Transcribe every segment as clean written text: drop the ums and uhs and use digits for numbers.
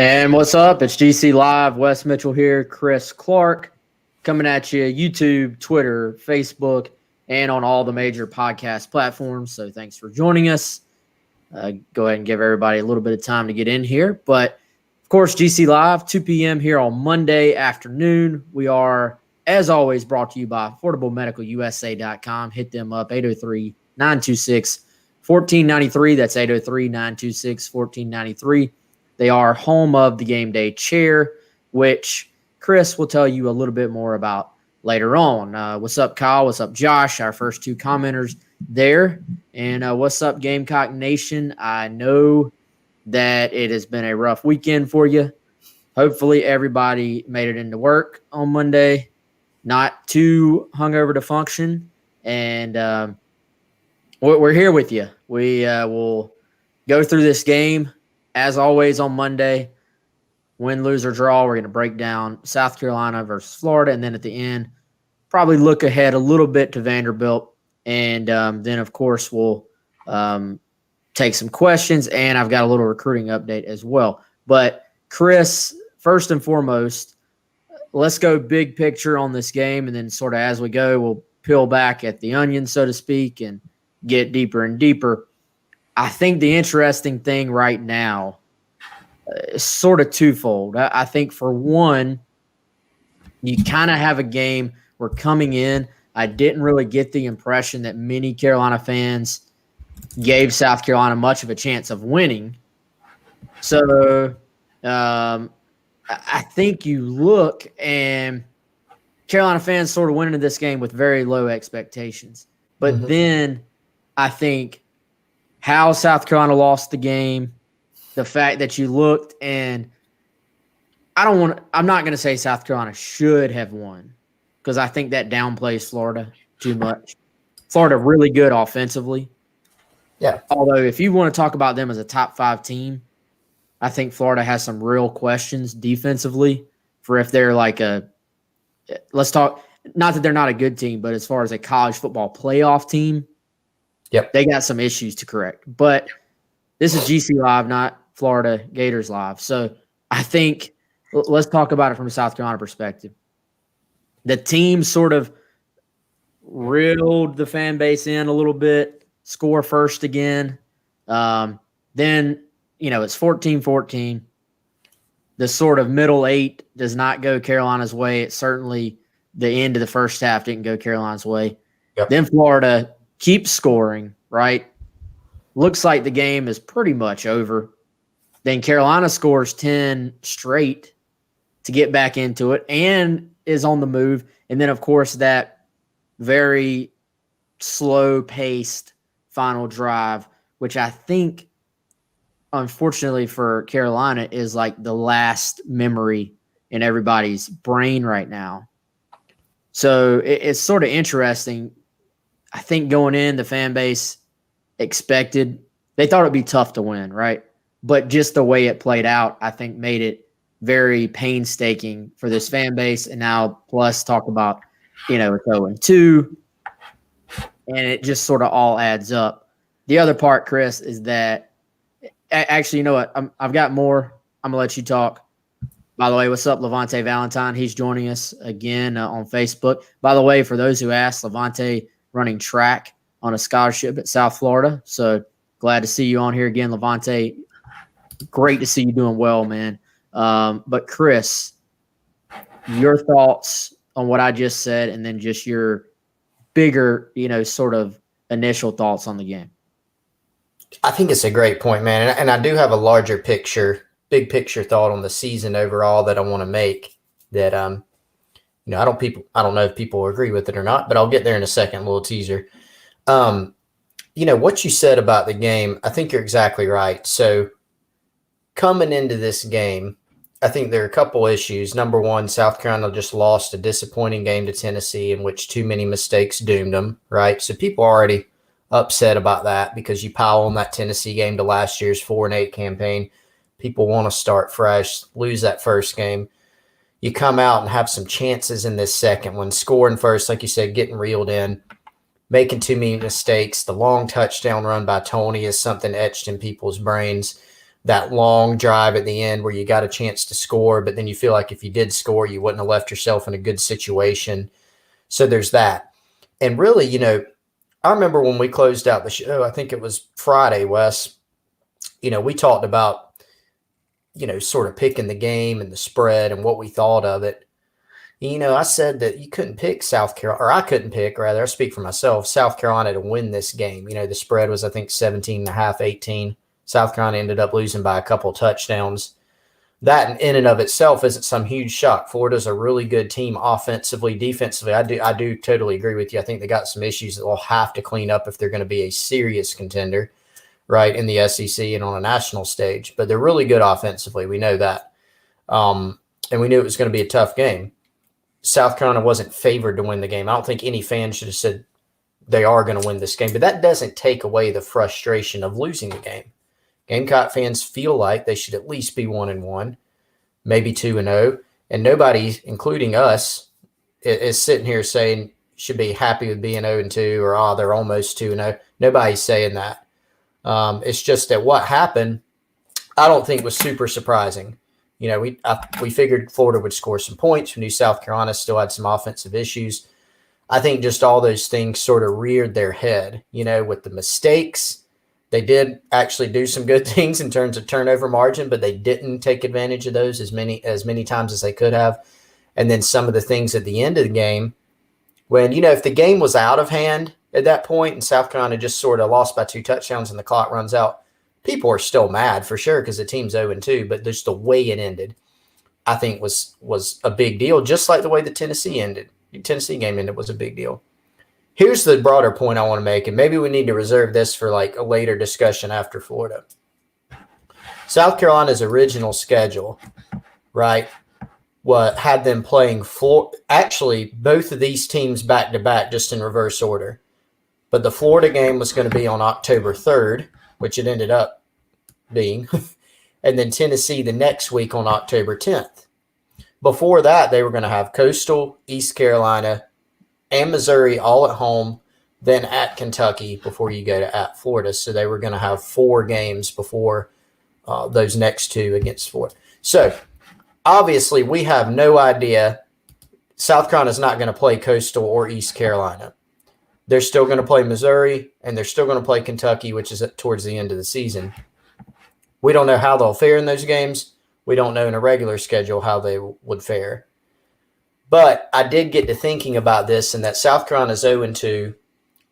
And what's up? It's GC Live. Wes Mitchell here. Chris Clark coming at you. YouTube, Twitter, Facebook, and on all the major podcast platforms. So thanks for joining us. Go ahead and give everybody a little bit of time to get in here. But, of course, GC Live, 2 p.m. here on Monday afternoon. We are, as always, brought to you by AffordableMedicalUSA.com. Hit them up, 803-926-1493. That's 803-926-1493. They are home of the game day chair, which Chris will tell you a little bit more about later on. What's up, Kyle? What's up, Josh? Our first two commenters there. And what's up, Gamecock Nation? I know that it has been a rough weekend for you. Hopefully everybody made it into work on Monday, not too hungover to function. And we're here with you. We will go through this game. As always on Monday, win, lose, or draw, we're going to break down South Carolina versus Florida. And then at the end, probably look ahead a little bit to Vanderbilt. And then, of course, we'll take some questions. And I've got a little recruiting update as well. But, Chris, first and foremost, let's go big picture on this game. And then sort of as we go, we'll peel back at the onion, so to speak, and get deeper and deeper. I think the interesting thing right now is sort of twofold. I think, for one, you kind of have a game where coming in, I didn't really get the impression that many Carolina fans gave South Carolina much of a chance of winning. So I think you look and Carolina fans sort of went into this game with very low expectations. But then I think how South Carolina lost the game, the fact that you looked, and I'm not going to say South Carolina should have won because I think that downplays Florida too much. Florida really good offensively. Yeah. Although if you want to talk about them as a top 5 team, I think Florida has some real questions defensively for if they're like let's talk, not that they're not a good team, but as far as a college football playoff team, yep, they got some issues to correct. But this is GC Live, not Florida Gators Live. So I think let's talk about it from a South Carolina perspective. The team sort of reeled the fan base in a little bit, score first again. Then, it's 14-14. The sort of middle 8 does not go Carolina's way. It certainly, the end of the first half didn't go Carolina's way. Yep. Then Florida keeps scoring, right? Looks like the game is pretty much over. Then Carolina scores 10 straight to get back into it and is on the move. And then, of course, that very slow-paced final drive, which I think, unfortunately for Carolina, is like the last memory in everybody's brain right now. So it's sort of interesting. I think going in, the fan base expected – they thought it would be tough to win, right? But just the way it played out, I think, made it very painstaking for this fan base. And now, plus, talk about, it's 0-2, and it just sort of all adds up. The other part, Chris, is that – actually, you know what? I've got more. I'm going to let you talk. By the way, what's up, Levante Valentine? He's joining us again on Facebook. By the way, for those who asked, Levante – running track on a scholarship at South Florida. So glad to see you on here again, Levante. Great to see you doing well, man. But Chris, your thoughts on what I just said, and then just your bigger, sort of initial thoughts on the game. I think it's a great point, man. And I do have a larger picture, big picture thought on the season overall that I want to make that, I don't know if people agree with it or not, but I'll get there in a second, a little teaser. What you said about the game, I think you're exactly right. So coming into this game, I think there are a couple issues. Number one, South Carolina just lost a disappointing game to Tennessee in which too many mistakes doomed them, right? So people are already upset about that because you pile on that Tennessee game to last year's 4-8 campaign. People want to start fresh, lose that first game. You come out and have some chances in this second one, scoring first, like you said, getting reeled in, making too many mistakes. The long touchdown run by Tony is something etched in people's brains. that long drive at the end where you got a chance to score, but then you feel like if you did score, you wouldn't have left yourself in a good situation. So there's that. And really, I remember when we closed out the show, I think it was Friday, Wes, we talked about, sort of picking the game and the spread and what we thought of it. I said that you couldn't pick South Carolina, or I couldn't pick, rather, I speak for myself, South Carolina to win this game. The spread was, I think, 17.5, 18. South Carolina ended up losing by a couple touchdowns. That in and of itself isn't some huge shock. Florida's a really good team offensively, defensively. I do totally agree with you. I think they got some issues that they'll have to clean up if they're going to be a serious contender, right, in the SEC and on a national stage. But they're really good offensively. We know that. And we knew it was going to be a tough game. South Carolina wasn't favored to win the game. I don't think any fan should have said they are going to win this game. But that doesn't take away the frustration of losing the game. Gamecock fans feel like they should at least be 1-1, maybe 2-0, and nobody, including us, is sitting here saying should be happy with being 0-2 or they're almost 2-0. Nobody's saying that. It's just that what happened, I don't think was super surprising. We figured Florida would score some points. We knew South Carolina still had some offensive issues. I think just all those things sort of reared their head, with the mistakes. They did actually do some good things in terms of turnover margin, but they didn't take advantage of those as many times as they could have. And then some of the things at the end of the game when, if the game was out of hand at that point and South Carolina just sort of lost by 2 touchdowns and the clock runs out, people are still mad for sure because the team's 0-2, but just the way it ended, I think was a big deal, just like the way the Tennessee game ended was a big deal. Here's the broader point I want to make, and maybe we need to reserve this for like a later discussion after Florida. South Carolina's original schedule, right, what had them playing actually both of these teams back-to-back just in reverse order. But the Florida game was going to be on October 3rd, which it ended up being, and then Tennessee the next week on October 10th. Before that, they were going to have Coastal, East Carolina, and Missouri all at home, then at Kentucky before you go to at Florida. So they were going to have 4 games before those next 2 against Florida. So obviously we have no idea. South Carolina's not going to play Coastal or East Carolina. They're still going to play Missouri, and they're still going to play Kentucky, which is towards the end of the season. We don't know how they'll fare in those games. We don't know in a regular schedule how they would fare. But I did get to thinking about this, and that South Carolina's 0-2.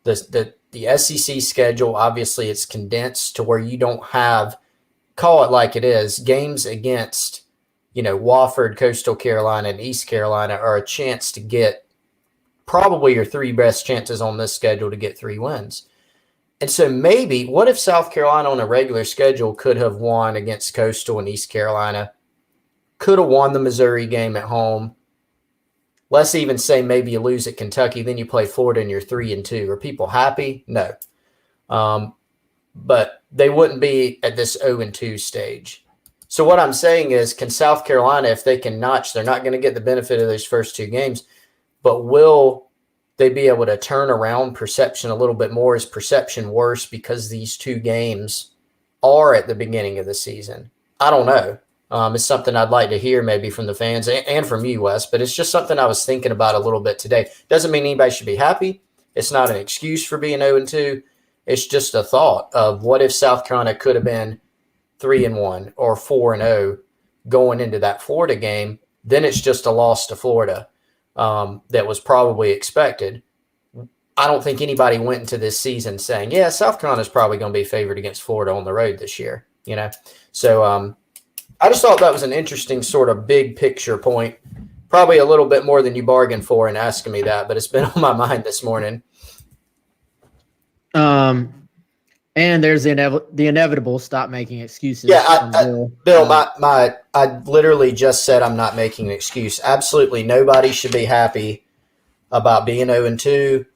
The SEC schedule, obviously, it's condensed to where you don't have, call it like it is, games against, Wofford, Coastal Carolina, and East Carolina are a chance to get probably your 3 best chances on this schedule to get 3 wins. And so maybe, what if South Carolina on a regular schedule could have won against Coastal and East Carolina, could have won the Missouri game at home? Let's even say maybe you lose at Kentucky, then you play Florida and you're 3-2. Are people happy? No. But they wouldn't be at this 0-2 stage. So what I'm saying is, can South Carolina, if they can notch, they're not going to get the benefit of those first 2 games, but will they be able to turn around perception a little bit more? Is perception worse because these 2 games are at the beginning of the season? I don't know. It's something I'd like to hear maybe from the fans and from you, Wes, but it's just something I was thinking about a little bit today. Doesn't mean anybody should be happy. It's not an excuse for being 0-2. It's just a thought of what if South Carolina could have been 3-1 or 4-0 going into that Florida game. Then it's just a loss to Florida that was probably expected. I don't think anybody went into this season saying, yeah, South Carolina's probably going to be favored against Florida on the road this year, So I just thought that was an interesting sort of big picture point. Probably a little bit more than you bargained for in asking me that, but it's been on my mind this morning. And there's the inevitable stop making excuses. Yeah, Bill, I literally just said I'm not making an excuse. Absolutely nobody should be happy about being 0-2,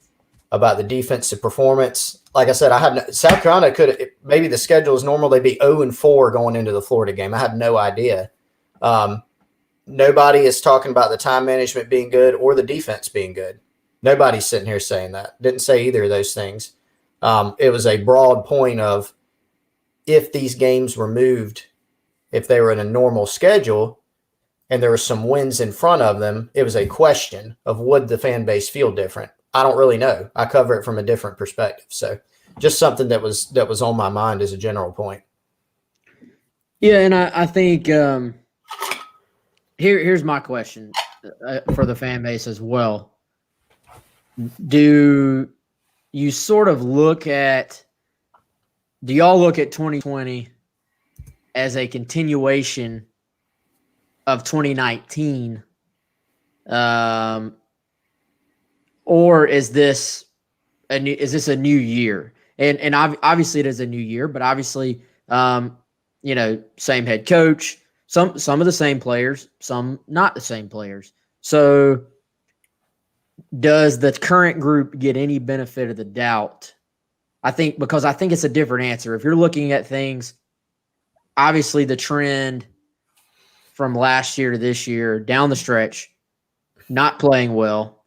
about the defensive performance. Like I said, South Carolina could, maybe the schedule is normal, they'd be 0-4 going into the Florida game. I have no idea. Nobody is talking about the time management being good or the defense being good. Nobody's sitting here saying that. Didn't say either of those things. It was a broad point of if these games were moved, if they were in a normal schedule and there were some wins in front of them, it was a question of would the fan base feel different? I don't really know. I cover it from a different perspective. So just something that was on my mind as a general point. Yeah, and I think here's my question for the fan base as well. Do you sort of do y'all look at 2020 as a continuation of 2019? Or is this a new year? And obviously it is a new year, but obviously, same head coach, some of the same players, some not the same players. So does the current group get any benefit of the doubt? Because I think it's a different answer. If you're looking at things, obviously the trend from last year to this year down the stretch, not playing well,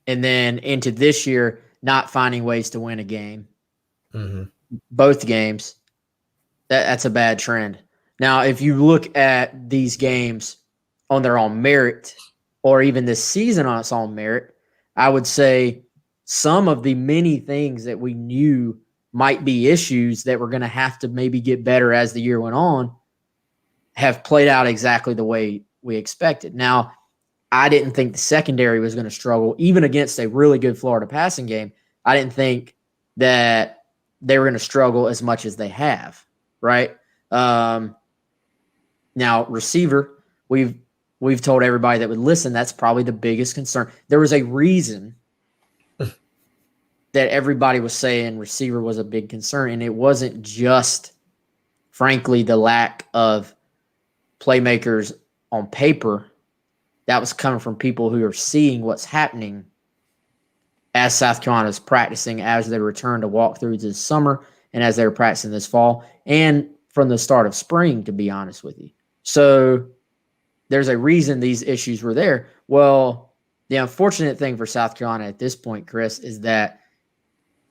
and then into this year, not finding ways to win a game, both games, that's a bad trend. Now, if you look at these games on their own merit, or even this season on its own merit, I would say some of the many things that we knew might be issues that were going to have to maybe get better as the year went on have played out exactly the way we expected. Now, I didn't think the secondary was going to struggle, even against a really good Florida passing game. I didn't think that they were going to struggle as much as they have, right? Now, receiver, we've told everybody that would listen, that's probably the biggest concern. There was a reason that everybody was saying receiver was a big concern, and it wasn't just, frankly, the lack of playmakers on paper. That was coming from people who are seeing what's happening as South Carolina is practicing, as they return to walkthroughs this summer, and as they're practicing this fall, and from the start of spring, to be honest with you. So there's a reason these issues were there. Well, the unfortunate thing for South Carolina at this point, Chris, is that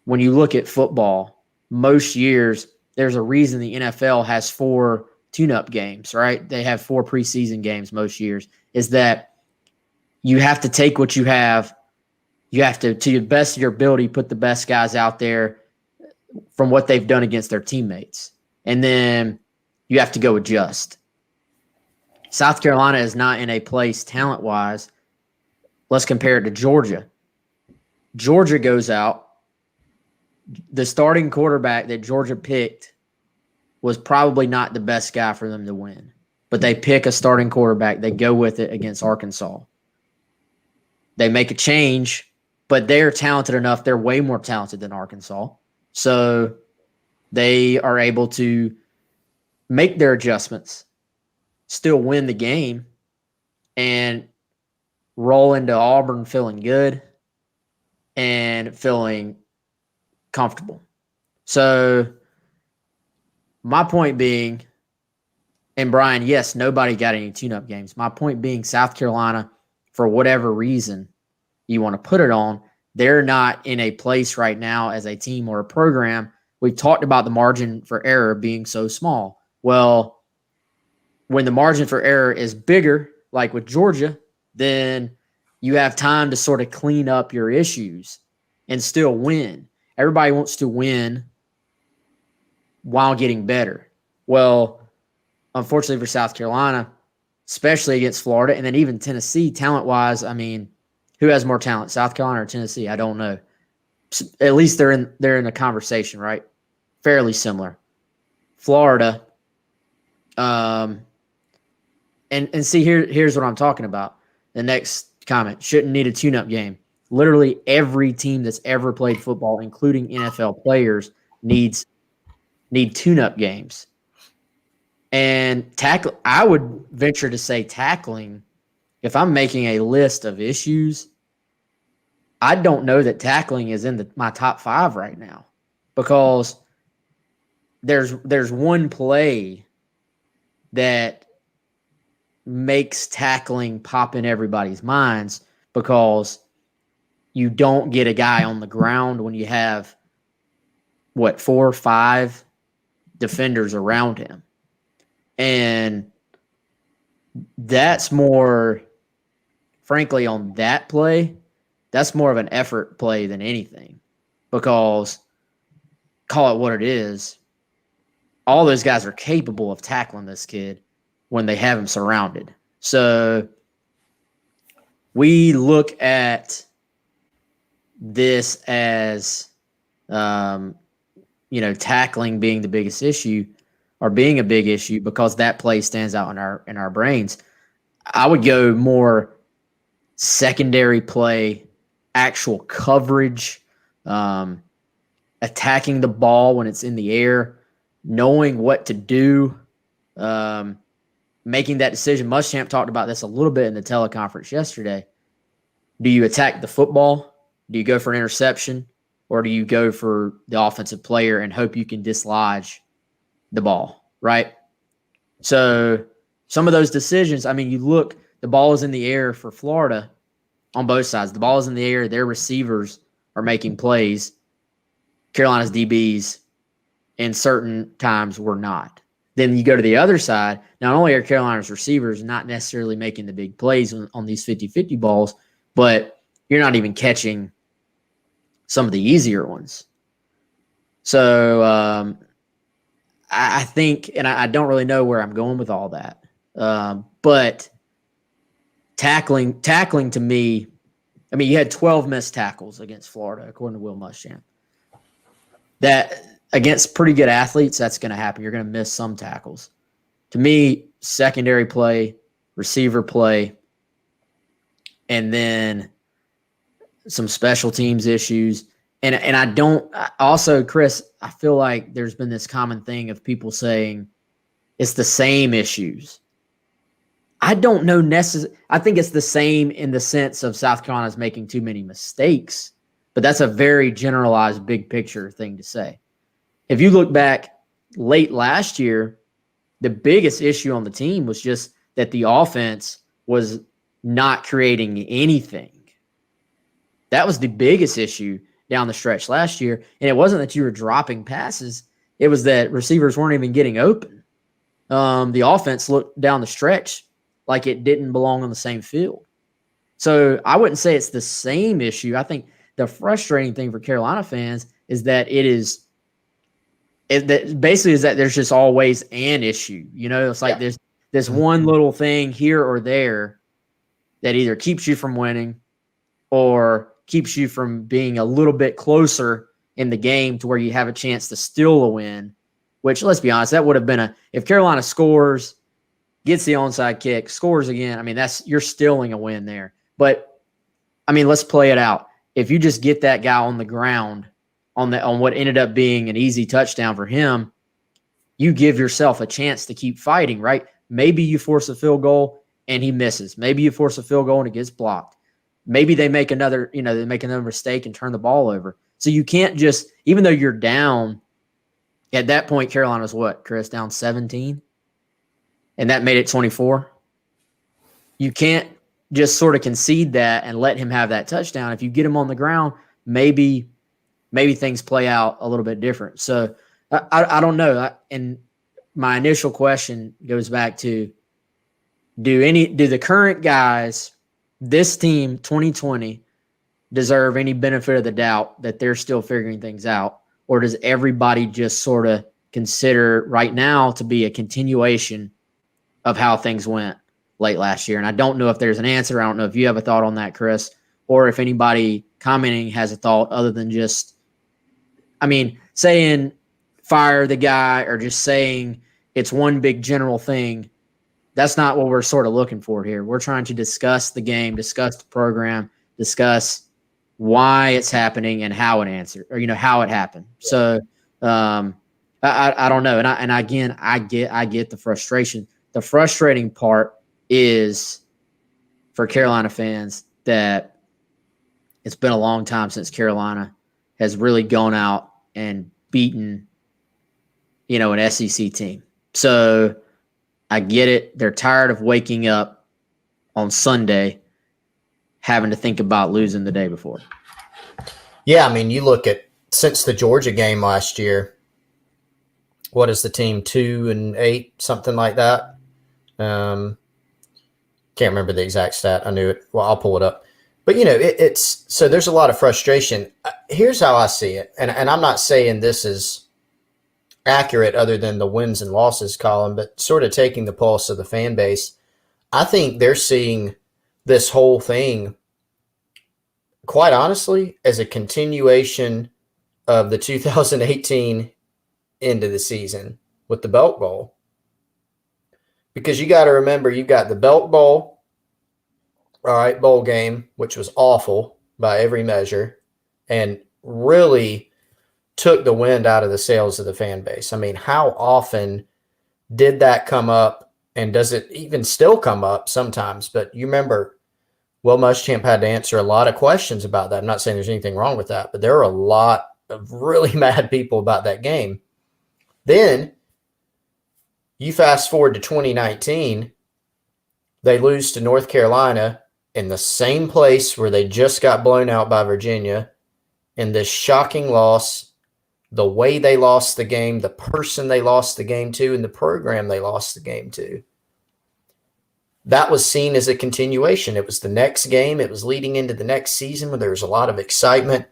when you look at football, most years, there's a reason the NFL has 4 tune-up games, right? They have 4 preseason games most years, is that you have to take what you have. You have to the best of your ability, put the best guys out there from what they've done against their teammates. And then you have to go adjust. South Carolina is not in a place talent-wise. Let's compare it to Georgia. Georgia goes out. The starting quarterback that Georgia picked was probably not the best guy for them to win. But they pick a starting quarterback. They go with it against Arkansas. They make a change, but they're talented enough. They're way more talented than Arkansas. So they are able to make their adjustments, still win the game, and roll into Auburn feeling good and feeling comfortable. So my point being, and Brian, yes, nobody got any tune-up games. My point being, South Carolina, for whatever reason you want to put it on, they're not in a place right now as a team or a program. We've talked about the margin for error being so small. Well, when the margin for error is bigger, like with Georgia, then you have time to sort of clean up your issues and still win. Everybody wants to win while getting better. Well, unfortunately for South Carolina, especially against Florida, and then even Tennessee, talent-wise, I mean, who has more talent, South Carolina or Tennessee? I don't know. At least they're in a conversation, right? Fairly similar. Florida, and see, here's what I'm talking about. The next comment, shouldn't need a tune-up game. Literally every team that's ever played football, including NFL players, need tune-up games. And I would venture to say tackling, if I'm making a list of issues, I don't know that tackling is in my top 5 right now, because there's one play that makes tackling pop in everybody's minds, because you don't get a guy on the ground when you have 4 or 5 defenders around him. And that's more, frankly, on that play, that's more of an effort play than anything, because call it what it is, all those guys are capable of tackling this kid when they have him surrounded. So we look at this as, tackling being the biggest issue, or being a big issue, because that play stands out in our brains. I would go more secondary play, actual coverage, attacking the ball when it's in the air, knowing what to do, making that decision. Muschamp talked about this a little bit in the teleconference yesterday. Do you attack the football? Do you go for an interception? Or do you go for the offensive player and hope you can dislodge the ball, right? So some of those decisions, I mean, you look, the ball is in the air for Florida on both sides. The ball is in the air. Their receivers are making plays. Carolina's DBs in certain times were not. Then you go to the other side. Not only are Carolina's receivers not necessarily making the big plays on these 50-50 balls, but you're not even catching some of the easier ones. So I think, and I don't really know where I'm going with all that, but tackling to me, I mean, you had 12 missed tackles against Florida, according to Will Muschamp. That against pretty good athletes, that's going to happen. You're going to miss some tackles. To me, secondary play, receiver play, and then some special teams issues. And I don't – also, Chris, I feel like there's been this common thing of people saying it's the same issues. I don't know necessarily – I think it's the same in the sense of South Carolina's making too many mistakes, but that's a very generalized big picture thing to say. If you look back late last year, the biggest issue on the team was just that the offense was not creating anything. That was the biggest issue down the stretch last year. And it wasn't that you were dropping passes. It was that receivers weren't even getting open. The offense looked down the stretch like it didn't belong on the same field. So I wouldn't say it's the same issue. I think the frustrating thing for Carolina fans is that that there's just always an issue. It's like there's this one little thing here or there that either keeps you from winning or keeps you from being a little bit closer in the game to where you have a chance to steal a win, which, let's be honest, that would have been if Carolina scores, gets the onside kick, scores again, I mean, you're stealing a win there. But, I mean, let's play it out. If you just get that guy on the ground on what ended up being an easy touchdown for him, you give yourself a chance to keep fighting, right? Maybe you force a field goal and he misses. Maybe you force a field goal and it gets blocked. Maybe they make another mistake and turn the ball over. So you can't just, even though you're down, at that point, Carolina's what, Chris, down 17? And that made it 24? You can't just sort of concede that and let him have that touchdown. If you get him on the ground, maybe things play out a little bit different. So I don't know. And my initial question goes back to, do the current guys, this team, 2020, deserve any benefit of the doubt that they're still figuring things out? Or does everybody just sort of consider right now to be a continuation of how things went late last year? And I don't know if there's an answer. I don't know if you have a thought on that, Chris, or if anybody commenting has a thought other than just, I mean, saying fire the guy or just saying it's one big general thing. That's not what we're sort of looking for here. We're trying to discuss the game, discuss the program, discuss why it's happening and how it how it happened. So I don't know. And again, I get the frustration. The frustrating part is for Carolina fans that it's been a long time since Carolina has really gone out and beaten, an SEC team. So I get it. They're tired of waking up on Sunday having to think about losing the day before. Yeah, I mean, you look at since the Georgia game last year, what is the team, 2-8, something like that. Can't remember the exact stat. I knew it. Well, I'll pull it up. But, it's so there's a lot of frustration. Here's how I see it. And I'm not saying this is accurate other than the wins and losses column, but sort of taking the pulse of the fan base. I think they're seeing this whole thing, quite honestly, as a continuation of the 2018 end of the season with the Belt Bowl. Because you got to remember, you got the Belt Bowl, all right, bowl game, which was awful by every measure and really took the wind out of the sails of the fan base. I mean, how often did that come up, and does it even still come up sometimes? But you remember, Will Muschamp had to answer a lot of questions about that. I'm not saying there's anything wrong with that, but there are a lot of really mad people about that game. Then you fast forward to 2019, they lose to North Carolina in the same place where they just got blown out by Virginia, in this shocking loss, the way they lost the game, the person they lost the game to, and the program they lost the game to. That was seen as a continuation. It was the next game. It was leading into the next season where there was a lot of excitement.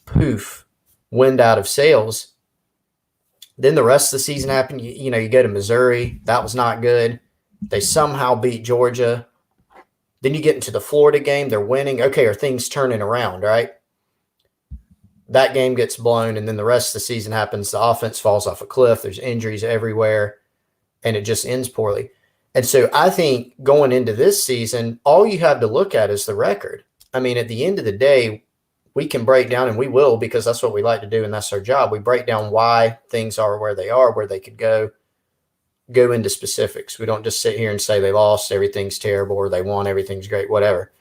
Poof, wind out of sails. Then the rest of the season happened. You go to Missouri. That was not good. They somehow beat Georgia. Then you get into the Florida game. They're winning. Okay, are things turning around, right? That game gets blown, and then the rest of the season happens. The offense falls off a cliff. There's injuries everywhere, and it just ends poorly. And so I think going into this season, all you have to look at is the record. I mean, at the end of the day, we can break down, and we will, because that's what we like to do, and that's our job. We break down why things are where they could go into specifics. We don't just sit here and say they lost, everything's terrible, or they won, everything's great, whatever.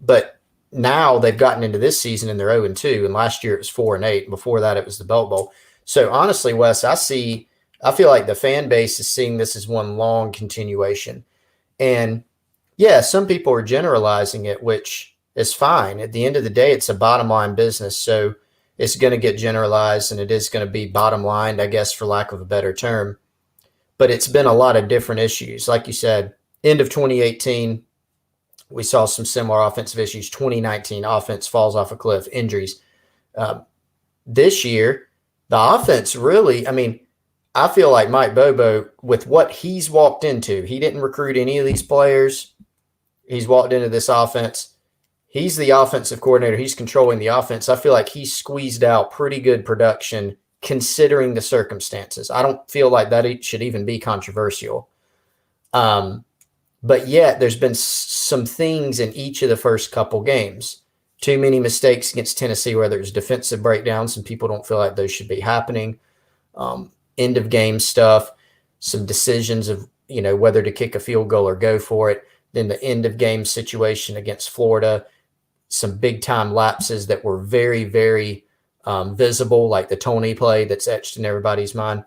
But now they've gotten into this season and they're 0-2, and last year it was 4-8. And before that, it was the Belt Bowl. So honestly, Wes, I feel like the fan base is seeing this as one long continuation. And yeah, some people are generalizing it, which is fine. At the end of the day, it's a bottom line business. So it's going to get generalized, and it is going to be bottom lined, I guess, for lack of a better term. But it's been a lot of different issues. Like you said, end of 2018, we saw some similar offensive issues. 2019, offense falls off a cliff, injuries. This year, the offense really, I feel like Mike Bobo, with what he's walked into, he didn't recruit any of these players. He's walked into this offense. He's the offensive coordinator. He's controlling the offense. I feel like he's squeezed out pretty good production considering the circumstances. I don't feel like that should even be controversial. But yet there's been some things in each of the first couple games. Too many mistakes against Tennessee where there's defensive breakdowns, and people don't feel like those should be happening. End of game stuff, some decisions of, whether to kick a field goal or go for it. Then the end of game situation against Florida, some big time lapses that were very, very visible, like the Tony play that's etched in everybody's mind.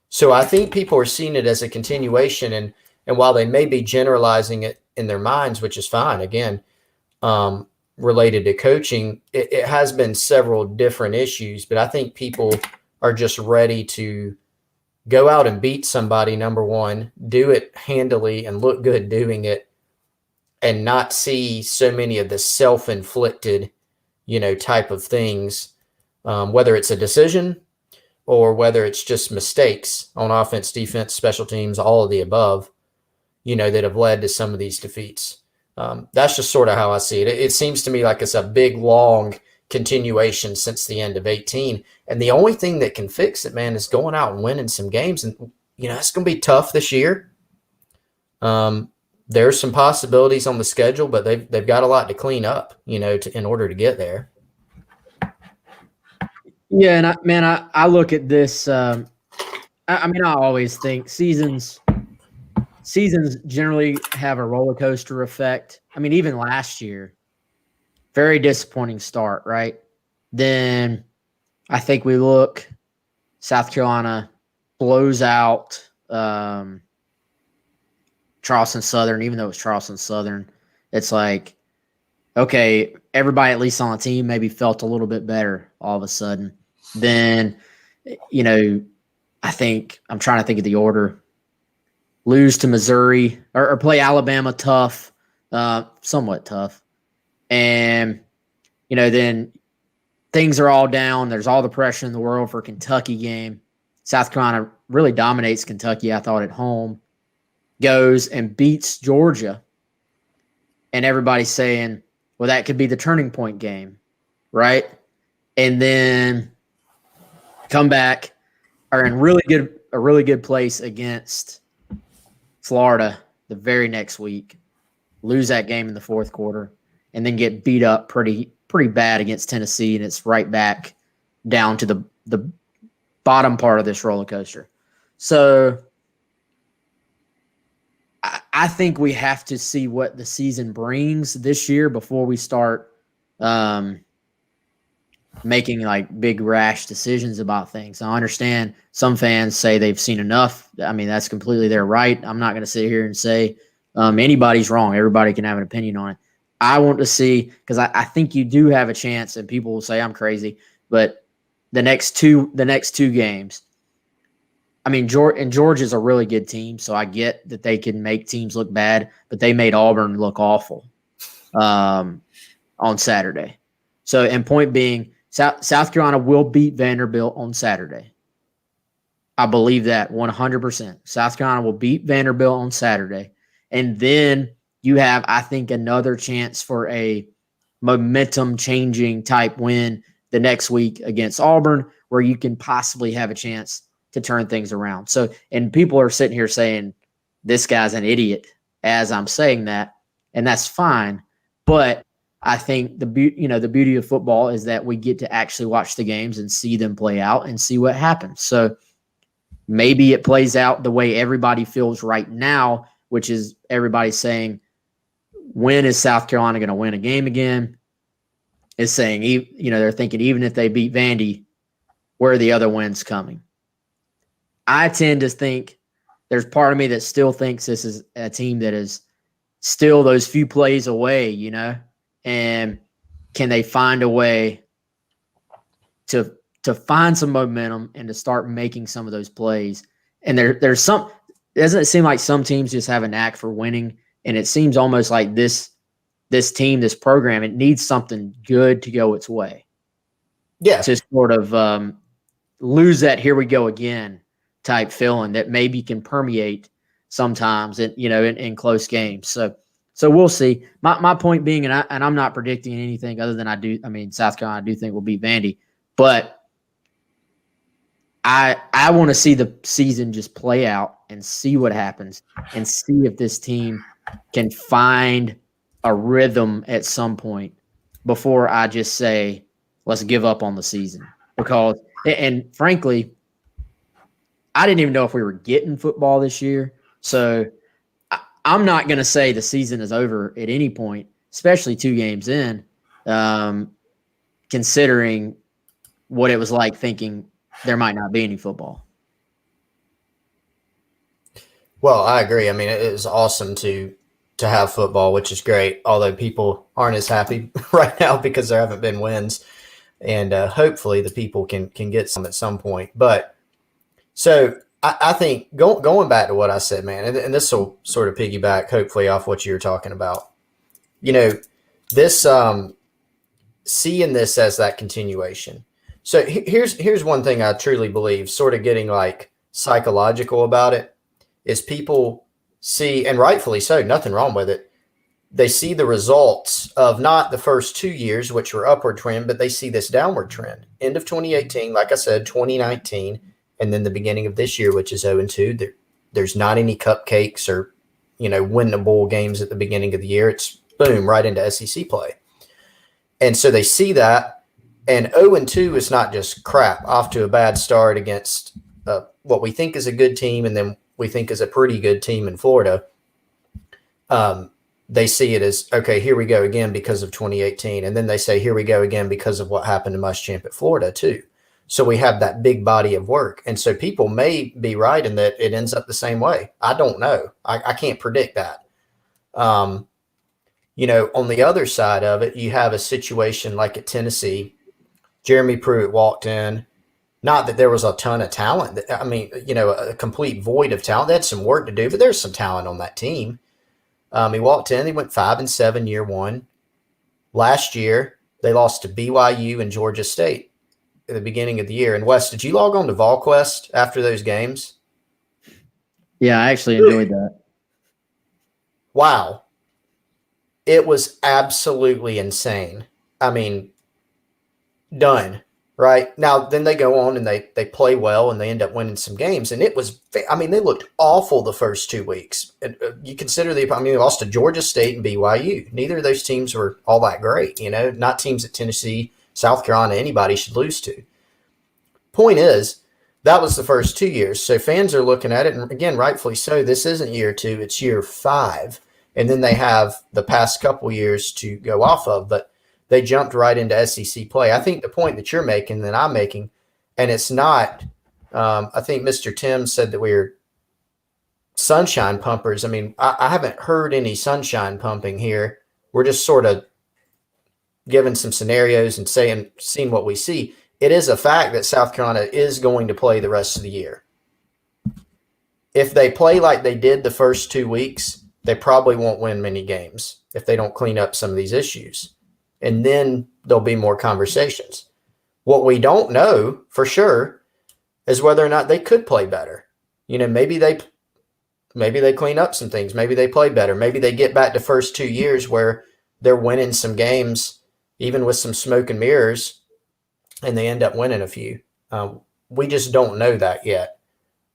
So I think people are seeing it as a continuation, and while they may be generalizing it in their minds, which is fine, again, related to coaching, it has been several different issues, but I think people are just ready to go out and beat somebody, number one, do it handily and look good doing it, and not see so many of the self-inflicted, type of things, whether it's a decision or whether it's just mistakes on offense, defense, special teams, all of the above, that have led to some of these defeats. That's just sort of how I see it. It seems to me like it's a big, long continuation since the end of 18. And the only thing that can fix it, man, is going out and winning some games. And, it's going to be tough this year. There's some possibilities on the schedule, but they've got a lot to clean up, in order to get there. Yeah, and I look at this. I always think seasons generally have a roller coaster effect. Even last year, very disappointing start, right? Then I think we look, South Carolina blows out Charleston Southern, even though it was Charleston Southern. It's like, okay, everybody at least on the team maybe felt a little bit better all of a sudden. Then, I think I'm trying to think of the order. Lose to Missouri or play Alabama tough, somewhat tough. And, then things are all down. There's all the pressure in the world for Kentucky game. South Carolina really dominates Kentucky, I thought, at home. Goes and beats Georgia. And everybody's saying, well, that could be the turning point game, right? And then come back, are in a really good place against Florida the very next week, lose that game in the fourth quarter, and then get beat up pretty bad against Tennessee, and it's right back down to the bottom part of this roller coaster. So I think we have to see what the season brings this year before we start making like big rash decisions about things. I understand some fans say they've seen enough. I mean, that's completely their right. I'm not going to sit here and say anybody's wrong. Everybody can have an opinion on it. I want to see, because I think you do have a chance, and people will say I'm crazy, but the next two games, I mean, Georgia's a really good team, so I get that they can make teams look bad, but they made Auburn look awful on Saturday. So, and point being, South Carolina will beat Vanderbilt on Saturday. I believe that 100%. South Carolina will beat Vanderbilt on Saturday. And then you have, I think, another chance for a momentum-changing type win the next week against Auburn, where you can possibly have a chance to turn things around. So, and people are sitting here saying, this guy's an idiot as I'm saying that, and that's fine. But I think the beauty of football is that we get to actually watch the games and see them play out and see what happens. So maybe it plays out the way everybody feels right now, which is everybody saying, when is South Carolina going to win a game again? Is saying, they're thinking even if they beat Vandy, where are the other wins coming? I tend to think there's part of me that still thinks this is a team that is still those few plays away, and can they find a way to find some momentum and to start making some of those plays? And there's some, doesn't it seem like some teams just have a knack for winning? And it seems almost like this team, this program, it needs something good to go its way. Yeah. To sort of lose that here we go again type feeling that maybe can permeate sometimes in close games. So we'll see. My point being, and I'm not predicting anything other than South Carolina I do think will beat Vandy, but I want to see the season just play out and see what happens and see if this team can find a rhythm at some point before I just say, let's give up on the season. Because, and frankly, I didn't even know if we were getting football this year. So I'm not going to say the season is over at any point, especially 2 games in, considering what it was like thinking there might not be any football. Well, I agree. I mean, it is awesome to have football, which is great, although people aren't as happy right now because there haven't been wins. And hopefully the people can get some at some point. But so I think going back to what I said, man, and this will sort of piggyback hopefully off what you were talking about. This seeing this as that continuation. So here's one thing I truly believe, sort of getting like psychological about it, is people see, and rightfully so, nothing wrong with it. They see the results of not the first 2 years, which were upward trend, but they see this downward trend. End of 2018, like I said, 2019, and then the beginning of this year, which is 0-2. There's not any cupcakes or, winnable games at the beginning of the year. It's boom, right into SEC play. And so they see that, and 0-2 is not just crap, off to a bad start against what we think is a good team, and then we think is a pretty good team in Florida. They see it as, okay, here we go again because of 2018. And then they say, here we go again because of what happened to Muschamp at Florida too. So we have that big body of work. And so people may be right in that it ends up the same way. I don't know. I can't predict that. On the other side of it, you have a situation like at Tennessee. Jeremy Pruitt walked in, Not that there was a ton of talent. I mean, a complete void of talent. They had some work to do, but there's some talent on that team. He walked in. He went 5-7 year one. Last year, they lost to BYU and Georgia State at the beginning of the year. And Wes, did you log on to VolQuest after those games? Yeah, I actually enjoyed that. Wow. It was absolutely insane. I mean, done. Right. Now, then they go on and they play well and they end up winning some games. And it was, I mean, they looked awful the first 2 weeks. And you consider they lost to Georgia State and BYU. Neither of those teams were all that great, not teams that Tennessee, South Carolina, anybody should lose to. Point is, that was the first 2 years. So fans are looking at it. And again, rightfully so, this isn't year 2, it's year 5. And then they have the past couple years to go off of. But they jumped right into SEC play. I think the point that you're making, that I'm making, and it's not, I think Mr. Tim said that we were sunshine pumpers. I mean, I haven't heard any sunshine pumping here. We're just sort of giving some scenarios and seeing what we see. It is a fact that South Carolina is going to play the rest of the year. If they play like they did the first 2 weeks, they probably won't win many games if they don't clean up some of these issues. And then there'll be more conversations. What we don't know for sure is whether or not they could play better. Maybe they clean up some things. Maybe they play better. Maybe they get back to first 2 years where they're winning some games, even with some smoke and mirrors, and they end up winning a few. We just don't know that yet.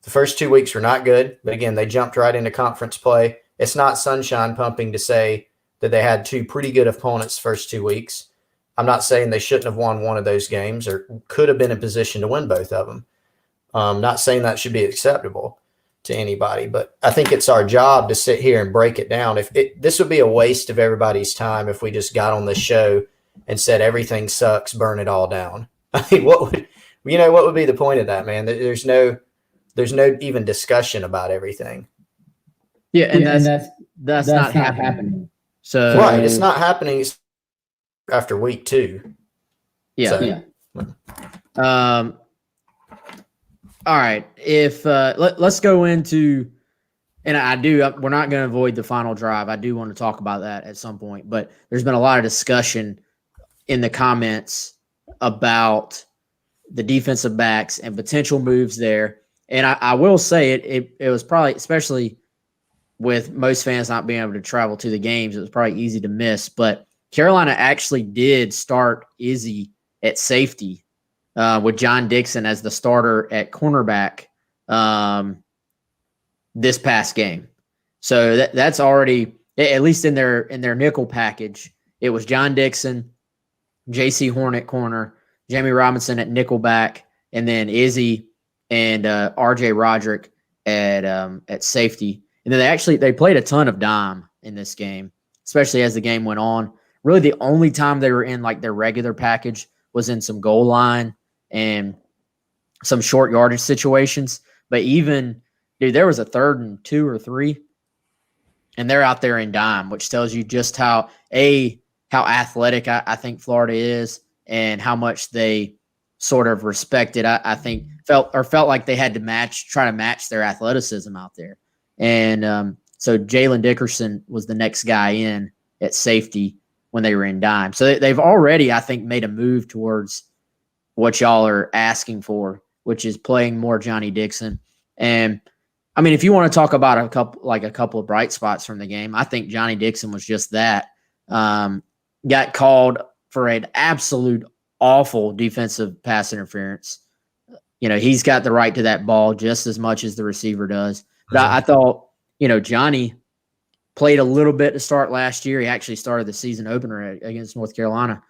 The first 2 weeks were not good, but again, they jumped right into conference play. It's not sunshine pumping to say that they had 2 pretty good opponents first 2 weeks. I'm not saying they shouldn't have won one of those games or could have been in position to win both of them. Not saying that should be acceptable to anybody, but I think it's our job to sit here and break it down. This would be a waste of everybody's time if we just got on this show and said everything sucks, burn it all down. I mean, what would be the point of that, man? There's no even discussion about everything. Yeah, and that's not happening. So right, it's not happening after week 2. Yeah. All right. If let's go into, and we're not going to avoid the final drive. I do want to talk about that at some point, but there's been a lot of discussion in the comments about the defensive backs and potential moves there. And I will say it was probably, especially with most fans not being able to travel to the games, it was probably easy to miss. But Carolina actually did start Izzy at safety with John Dixon as the starter at cornerback this past game. So that's already, at least in their nickel package, it was John Dixon, J.C. Horn at corner, Jamie Robinson at nickelback, and then Izzy and R.J. Roderick at safety. And then they played a ton of dime in this game, especially as the game went on. Really, the only time they were in like their regular package was in some goal line and some short yardage situations. But even, dude, there was a 3rd and 2 or 3, and they're out there in dime, which tells you just how athletic I think Florida is and how much they sort of respected. I think felt like they had to try to match their athleticism out there. And so Jalen Dickerson was the next guy in at safety when they were in dime. So they've already, I think, made a move towards what y'all are asking for, which is playing more Johnny Dixon. And I mean, if you want to talk about a couple of bright spots from the game, I think Johnny Dixon was just that. Got called for an absolute awful defensive pass interference. He's got the right to that ball just as much as the receiver does. But I thought, Johnny played a little bit to start last year. He actually started the season opener against North Carolina.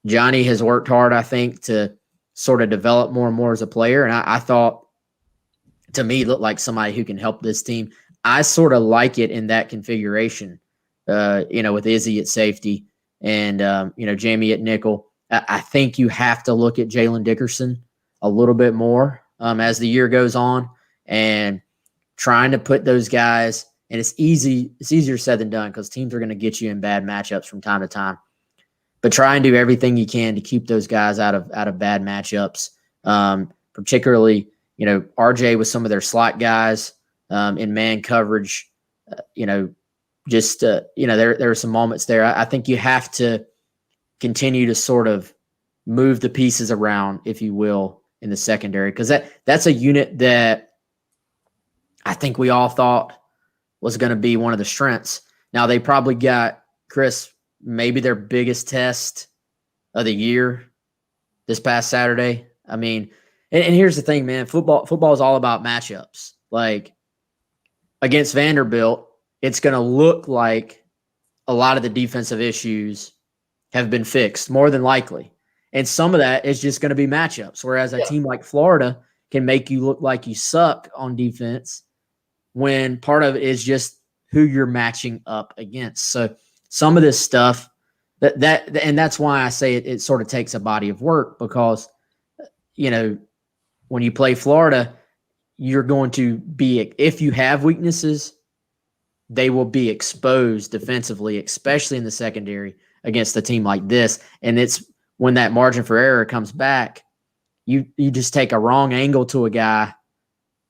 Johnny has worked hard, I think, to sort of develop more and more as a player. And I thought, to me, looked like somebody who can help this team. I sort of like it in that configuration, with Izzy at safety and, Jamie at nickel. I think you have to look at Jalen Dickerson a little bit more as the year goes on and trying to put those guys, and it's easier said than done because teams are going to get you in bad matchups from time to time. But try and do everything you can to keep those guys out of bad matchups particularly, RJ with some of their slot guys in man coverage. There are some moments there. I think you have to continue to sort of move the pieces around, if you will, in the secondary, because that's a unit that I think we all thought was going to be one of the strengths. Now they probably got, Chris, maybe their biggest test of the year this past Saturday. I mean, and here's the thing, man, football is all about matchups. Like against Vanderbilt, it's going to look like a lot of the defensive issues have been fixed, more than likely. And some of that is just going to be matchups, whereas a team like Florida can make you look like you suck on defense when part of it is just who you're matching up against. So some of this stuff, and that's why I say it sort of takes a body of work, because, when you play Florida, you're going to be, if you have weaknesses, they will be exposed defensively, especially in the secondary against a team like this. And it's when that margin for error comes back, you just take a wrong angle to a guy,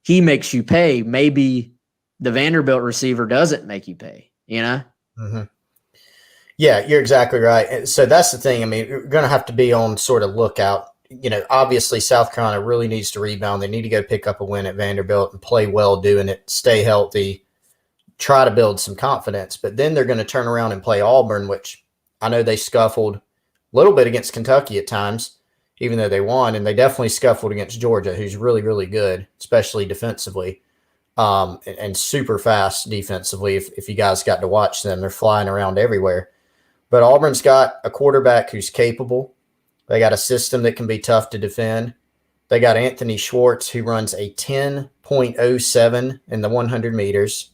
he makes you pay. Maybe the Vanderbilt receiver doesn't make you pay, Mm-hmm. Yeah, you're exactly right. So that's the thing. I mean, you're going to have to be on sort of lookout. Obviously South Carolina really needs to rebound. They need to go pick up a win at Vanderbilt and play well doing it, stay healthy, try to build some confidence. But then they're going to turn around and play Auburn, which I know they scuffled a little bit against Kentucky at times, even though they won. And they definitely scuffled against Georgia, who's really, really good, especially defensively, and super fast defensively. If you guys got to watch them, they're flying around everywhere. But Auburn's got a quarterback who's capable. They got a system that can be tough to defend. They got Anthony Schwartz, who runs a 10.07 in the 100 meters.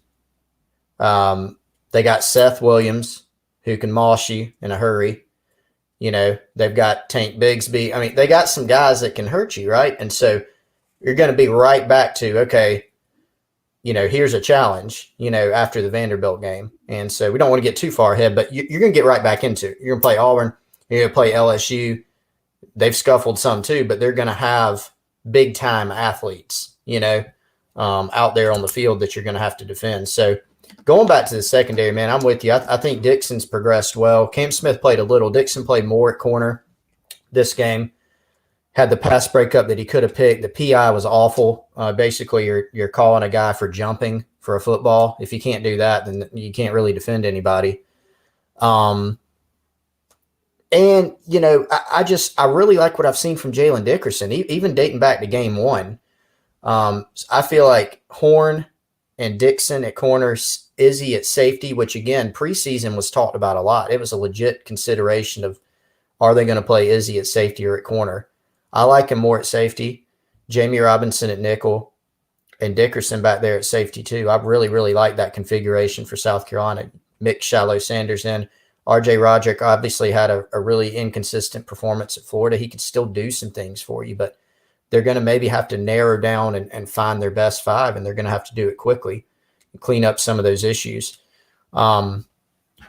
They got Seth Williams, who can moss you in a hurry. They've got Tank Bigsby. I mean, they got some guys that can hurt you, right? And so you're going to be right back to, okay, here's a challenge, after the Vanderbilt game. And so we don't want to get too far ahead, but you're going to get right back into it. You're going to play Auburn. You're going to play LSU. They've scuffled some too, but they're going to have big time athletes, out there on the field that you're going to have to defend. So going back to the secondary, man, I'm with you. I think Dixon's progressed well. Cam Smith played a little. Dixon played more at corner this game. Had the pass breakup that he could have picked. The PI was awful. Basically, you're calling a guy for jumping for a football. If you can't do that, then you can't really defend anybody. And, I really like what I've seen from Jalen Dickerson, even dating back to game one. I feel like Horn and Dixon at corner, Izzy at safety, which, again, preseason was talked about a lot. It was a legit consideration of, are they going to play Izzy at safety or at corner? I like him more at safety. Jamie Robinson at nickel and Dickerson back there at safety too. I really, really like that configuration for South Carolina. Mick Shallow Sanders in. R.J. Roderick obviously had a really inconsistent performance at Florida. He could still do some things for you, but they're going to maybe have to narrow down and find their best five, and they're going to have to do it quickly and clean up some of those issues. To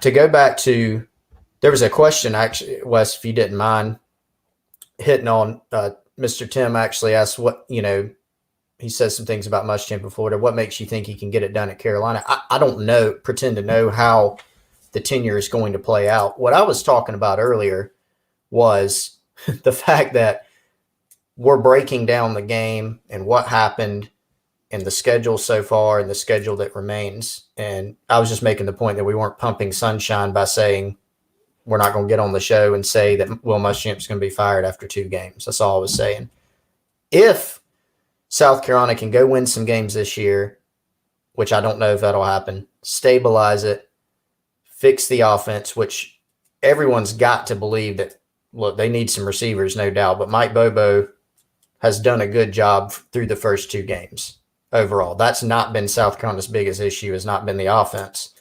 go back to, there was a question, actually, Wes, if you didn't mind hitting on, Mr. Tim actually asked he says some things about Muschamp in Florida. What makes you think he can get it done at Carolina? I don't pretend to know how the tenure is going to play out. What I was talking about earlier was the fact that we're breaking down the game and what happened in the schedule so far and the schedule that remains. And I was just making the point that we weren't pumping sunshine by saying we're not going to get on the show and say that Will Muschamp's going to be fired after 2 games. That's all I was saying. If South Carolina can go win some games this year, which I don't know if that'll happen, stabilize it, fix the offense, which everyone's got to believe that, look, they need some receivers, no doubt, but Mike Bobo has done a good job through the first 2 games overall. That's not been South Carolina's biggest issue, has not been the offense.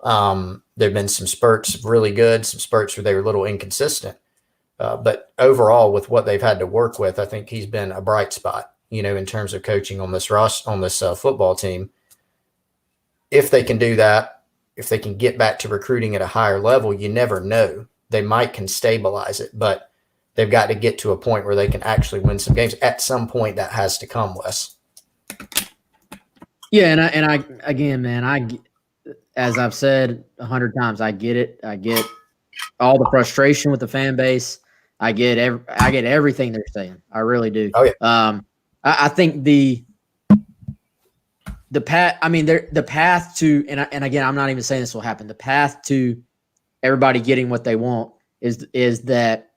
There have been some spurts really good, some spurts where they were a little inconsistent. But overall, with what they've had to work with, I think he's been a bright spot, in terms of coaching on this football team. If they can do that, if they can get back to recruiting at a higher level, you never know. They can stabilize it. But they've got to get to a point where they can actually win some games. At some point, that has to come, Wes. Yeah, and I again, man, as I've said 100 times, I get it. I get all the frustration with the fan base. I get everything they're saying. I really do. Oh, yeah. I think the path. I mean, the path to and again, I'm not even saying this will happen. The path to everybody getting what they want is that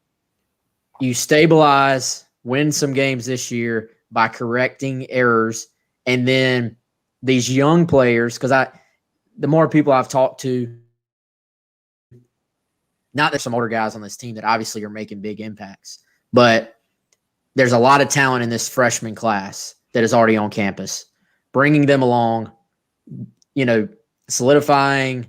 you stabilize, win some games this year by correcting errors, and then these young players, because the more people I've talked to, not there's some older guys on this team that obviously are making big impacts, but there's a lot of talent in this freshman class that is already on campus. Bringing them along, solidifying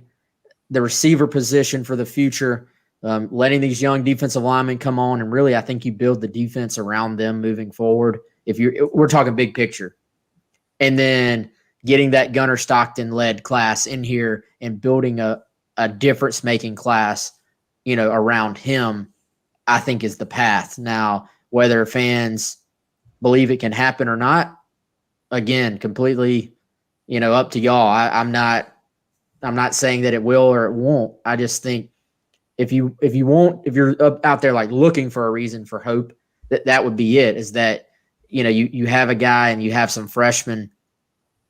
the receiver position for the future, letting these young defensive linemen come on, and really, I think you build the defense around them moving forward. We're talking big picture, and then getting that Gunnar Stockton-led class in here and building a difference-making class, around him, I think is the path. Now, whether fans believe it can happen or not, again, completely, up to y'all. I'm not saying that it will or it won't. I just think if you're out there like looking for a reason for hope, that would be it. Is that you have a guy and you have some freshmen.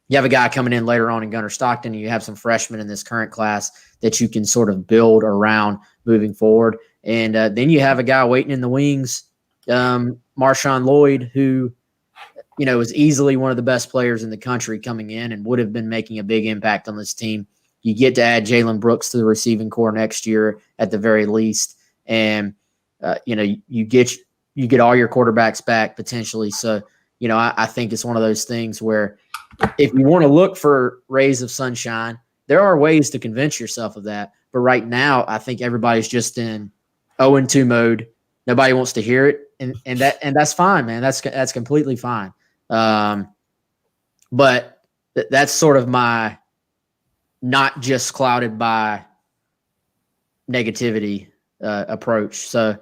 You have a guy coming in later on in Gunnar Stockton, and you have some freshmen in this current class that you can sort of build around moving forward. And then you have a guy waiting in the wings, Marshawn Lloyd, who is easily one of the best players in the country coming in and would have been making a big impact on this team. You get to add Jalen Brooks to the receiving core next year at the very least, and you get all your quarterbacks back potentially. So I think it's one of those things where if you want to look for rays of sunshine, there are ways to convince yourself of that. But right now, I think everybody's just in 0-2 mode. Nobody wants to hear it, and that's fine, man. That's completely fine. But that's sort of my not just clouded by negativity approach. So,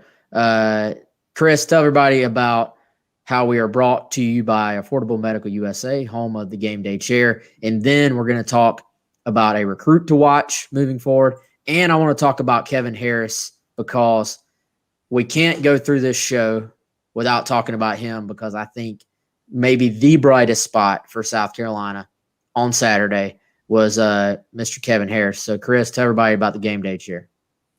Chris, tell everybody about how we are brought to you by Affordable Medical USA, home of the Game Day Chair. And then we're going to talk about a recruit to watch moving forward. And I want to talk about Kevin Harris, because we can't go through this show without talking about him, because I think maybe the brightest spot for South Carolina on Saturday was Mr. Kevin Harris. So, Chris, tell everybody about the Game Day Chair.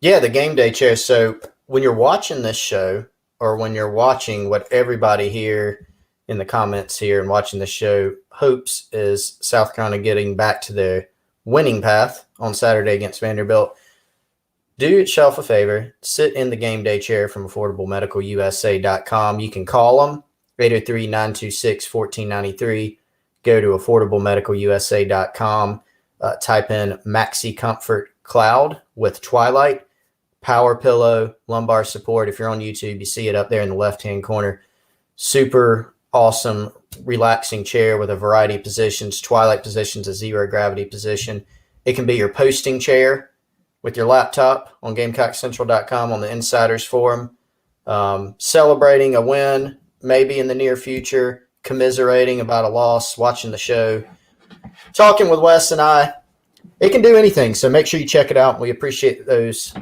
Yeah, the Game Day Chair. So when you're watching this show, or when you're watching what everybody here in the comments here and watching the show hopes is South Carolina getting back to their winning path on Saturday against Vanderbilt, do yourself a favor, sit in the Game Day Chair from AffordableMedicalUSA.com. You can call them, 803-926-1493. Go to AffordableMedicalUSA.com. Type in Maxi Comfort Cloud with Twilight, power pillow, lumbar support. If you're on YouTube, you see it up there in the left-hand corner. Super awesome, relaxing chair with a variety of positions. Twilight position's a zero gravity position. It can be your posting chair with your laptop on GamecockCentral.com on the Insiders Forum. Celebrating a win, maybe in the near future, commiserating about a loss, watching the show, talking with Wes and I. It can do anything, so make sure you check it out. We appreciate those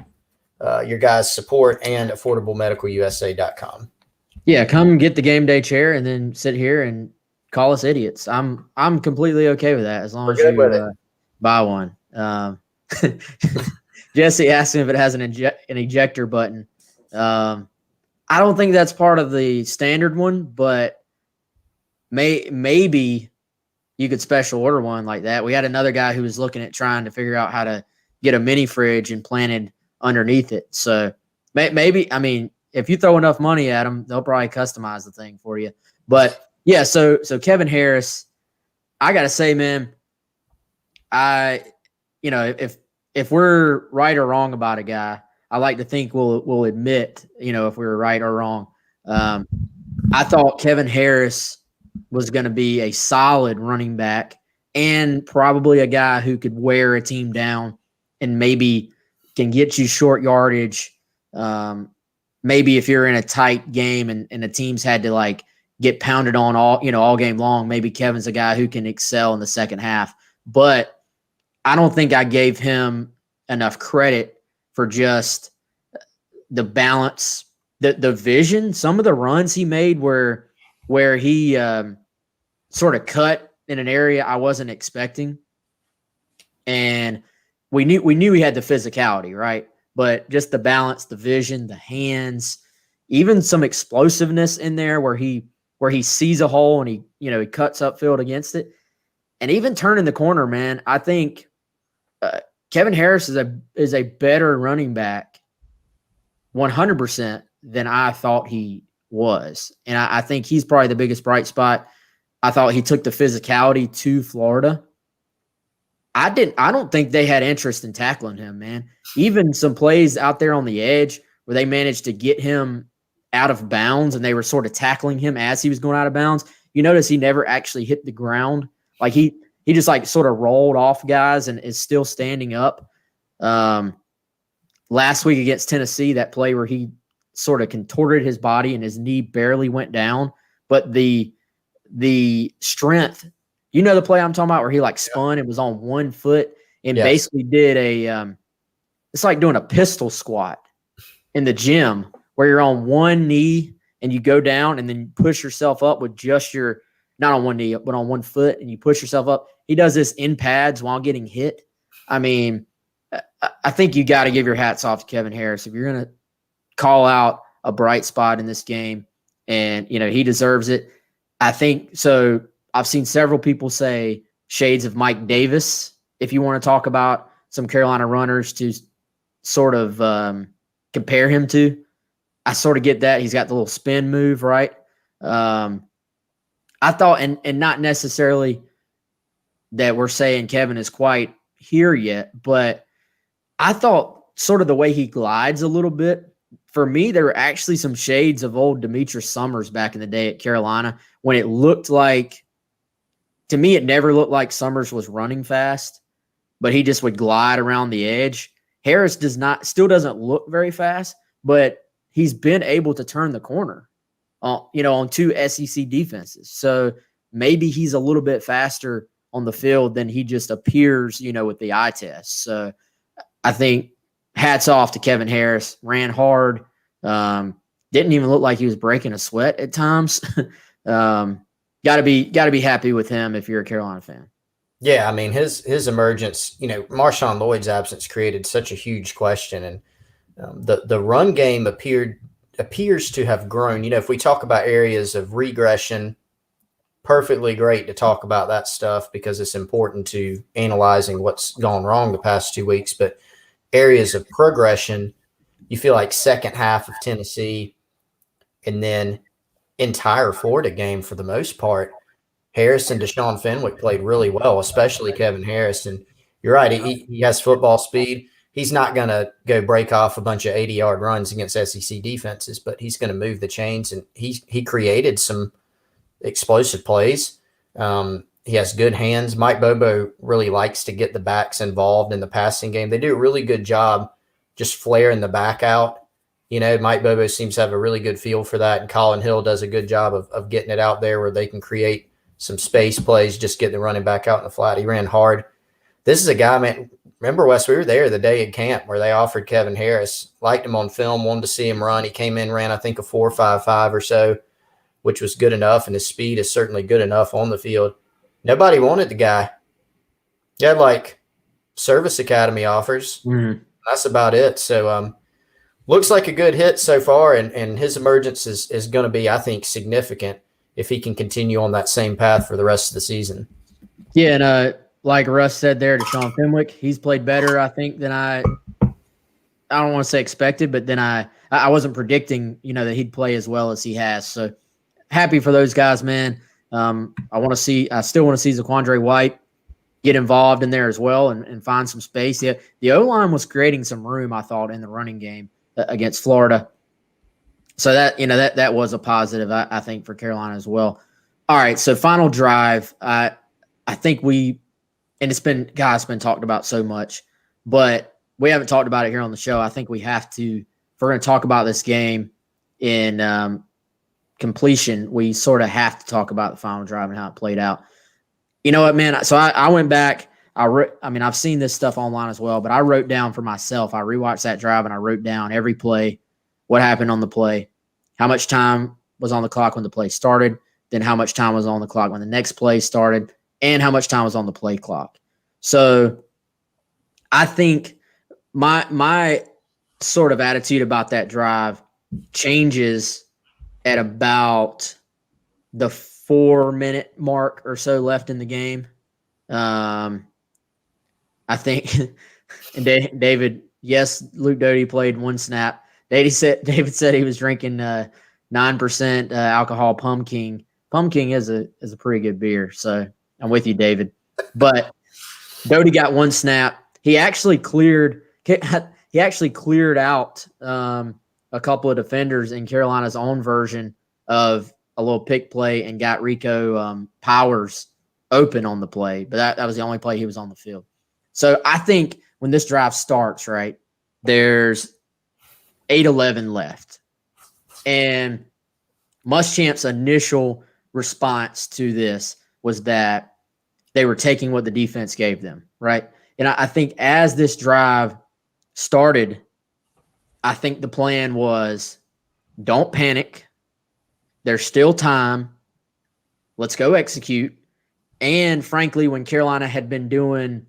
your guys' support, and AffordableMedicalUSA.com. Yeah, come get the Game Day Chair and then sit here and call us idiots. I'm completely okay with that as long as you buy one. Jesse asked me if it has an ejector button. I don't think that's part of the standard one, but maybe you could special order one like that. We had another guy who was looking at trying to figure out how to get a mini fridge and planted underneath it. So maybe, I mean, if you throw enough money at them, they'll probably customize the thing for you. But yeah, so Kevin Harris, I got to say, man, if we're right or wrong about a guy, I like to think we'll admit, if we were right or wrong. I thought Kevin Harris was going to be a solid running back and probably a guy who could wear a team down and maybe can get you short yardage, maybe if you're in a tight game and the teams had to like get pounded on all game long, maybe Kevin's a guy who can excel in the second half. But I don't think I gave him enough credit for just the balance, the vision. Some of the runs he made where he sort of cut in an area I wasn't expecting, and we knew he had the physicality, right? But just the balance, the vision, the hands, even some explosiveness in there where he sees a hole and he cuts upfield against it, and even turning the corner, man. I think Kevin Harris is a better running back 100% than I thought he was. And I think he's probably the biggest bright spot. I thought he took the physicality to Florida. I don't think they had interest in tackling him, man. Even some plays out there on the edge where they managed to get him out of bounds and they were sort of tackling him as he was going out of bounds. You notice he never actually hit the ground. Like he just like sort of rolled off guys and is still standing up. Last week against Tennessee, that play where he sort of contorted his body and his knee barely went down, but the strength, the play I'm talking about where he like spun and was on one foot and basically did it's like doing a pistol squat in the gym where you're on one knee and you go down and then you push yourself up with just not on one knee, but on one foot, and you push yourself up. He does this in pads while getting hit. I mean, I think you got to give your hats off to Kevin Harris. If you're going to call out a bright spot in this game, and, he deserves it. I think so. I've seen several people say shades of Mike Davis, if you want to talk about some Carolina runners to sort of compare him to. I sort of get that. He's got the little spin move, right? I thought, and not necessarily that we're saying Kevin is quite here yet, but I thought sort of the way he glides a little bit, for me, there were actually some shades of old Demetrius Summers back in the day at Carolina when it looked like, to me, it never looked like Summers was running fast, but he just would glide around the edge. Harris still doesn't look very fast, but he's been able to turn the corner, on two SEC defenses. So maybe he's a little bit faster on the field than he just appears, with the eye test. So I think hats off to Kevin Harris. Ran hard. Didn't even look like he was breaking a sweat at times. Got to be happy with him if you're a Carolina fan. Yeah, I mean his emergence. Marshawn Lloyd's absence created such a huge question, and the run game appears to have grown. If we talk about areas of regression, perfectly great to talk about that stuff because it's important to analyzing what's gone wrong the past 2 weeks. But areas of progression, you feel like second half of Tennessee and then entire Florida game for the most part, Harris and Deshaun Fenwick played really well, especially Kevin Harris. And you're right, he has football speed. He's not going to go break off a bunch of 80-yard runs against SEC defenses, but he's going to move the chains, and he created some explosive plays. He has good hands. Mike Bobo really likes to get the backs involved in the passing game. They do a really good job just flaring the back out. Mike Bobo seems to have a really good feel for that, and Colin Hill does a good job of getting it out there where they can create some space plays, just getting the running back out in the flat. He ran hard. This is a guy, man. Remember, Wes, we were there the day at camp where they offered Kevin Harris, liked him on film, wanted to see him run. He came in, ran, I think, a 4.55 or so, which was good enough, and his speed is certainly good enough on the field. Nobody wanted the guy. He had, like, service academy offers. Mm-hmm. That's about it. So, looks like a good hit so far, and his emergence is going to be, I think, significant if he can continue on that same path for the rest of the season. Yeah, and like Russ said there to Sean Fenwick, he's played better, I think, than I don't want to say expected, but then I wasn't predicting, that he'd play as well as he has. So happy for those guys, man. I still want to see Zaquandre White get involved in there as well and find some space. The O-line was creating some room, I thought, in the running game against Florida. So that was a positive, I think, for Carolina as well. All right, so final drive. I think and it's been talked about so much, but we haven't talked about it here on the show. I think we have to, if we're going to talk about this game, in completion, we sort of have to talk about the final drive and how it played out. You know what, man? So I went back. I've seen this stuff online as well, but I wrote down for myself. I rewatched that drive and I wrote down every play, what happened on the play, how much time was on the clock when the play started, then how much time was on the clock when the next play started, and how much time was on the play clock. So I think my sort of attitude about that drive changes at about the 4-minute mark or so left in the game. I think, and David, yes, Luke Doty played one snap. David said he was drinking 9% alcohol pumpkin. Pumpkin is a pretty good beer, so I'm with you, David. But Doty got one snap. He actually cleared out a couple of defenders in Carolina's own version of a little pick play and got Rico Powers open on the play. But that was the only play he was on the field. So I think when this drive starts, right, there's 8:11 left. And Muschamp's initial response to this was that they were taking what the defense gave them, right? And I think as this drive started, I think the plan was don't panic. There's still time. Let's go execute. And frankly, when Carolina had been doing